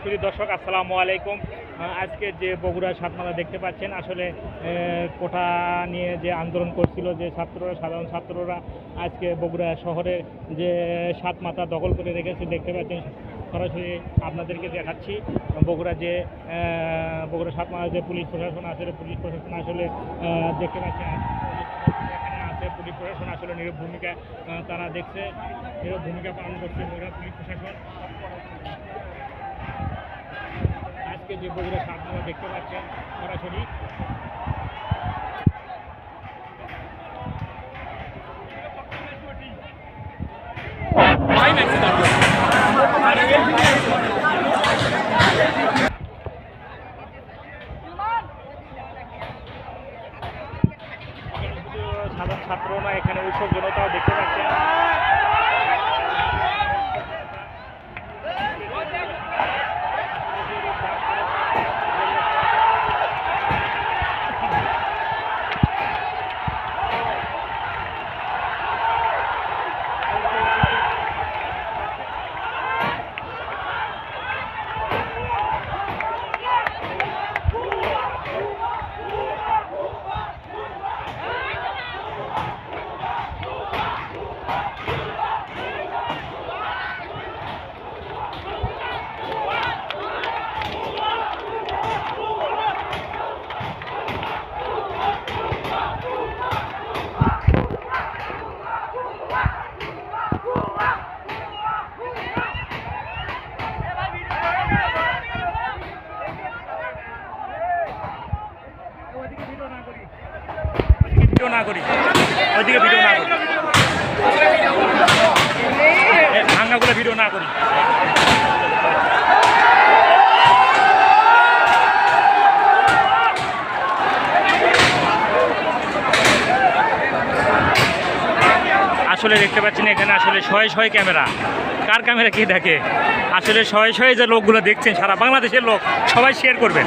সুধী দর্শক আসসালামু আলাইকুম। আজকে যে বগুড়া সাতমাথা দেখতে পাচ্ছেন, আসলে কোটা নিয়ে যে আন্দোলন করছিল যে ছাত্ররা, সাধারণ ছাত্ররা আজকে বগুড়া শহরের যে সাতমাথা দখল করে রেখেছে দেখতে পাচ্ছেন। সরাসরি আপনাদেরকে দেখাচ্ছি বগুড়া সাতমাথা যে পুলিশ প্রশাসন আসলে দেখতে পাচ্ছেন এখানে আছে। পুলিশ প্রশাসন আসলে নীরব ভূমিকা তারা দেখছে, নীরব ভূমিকা পালন করছে বগুড়া পুলিশ প্রশাসন। আজকে যে বগুড়া সাতমাথা দেখতে পাচ্ছেন সরাসরি সাধারণ ছাত্ররা এখানে উৎসব জনতাও দেখতে পাচ্ছেন। ভিডিও না করি, ওইদিকে ভিডিও না করি, ভাঙ্গাগুলো ভিডিও না করি। আসলে দেখতে পাচ্ছেন এখানে আসলে শয়ে ক্যামেরা, কার ক্যামেরা কে দেখে, আসলে শয়ে যে লোকগুলো দেখছেন সারা বাংলাদেশের লোক সবাই শেয়ার করবেন।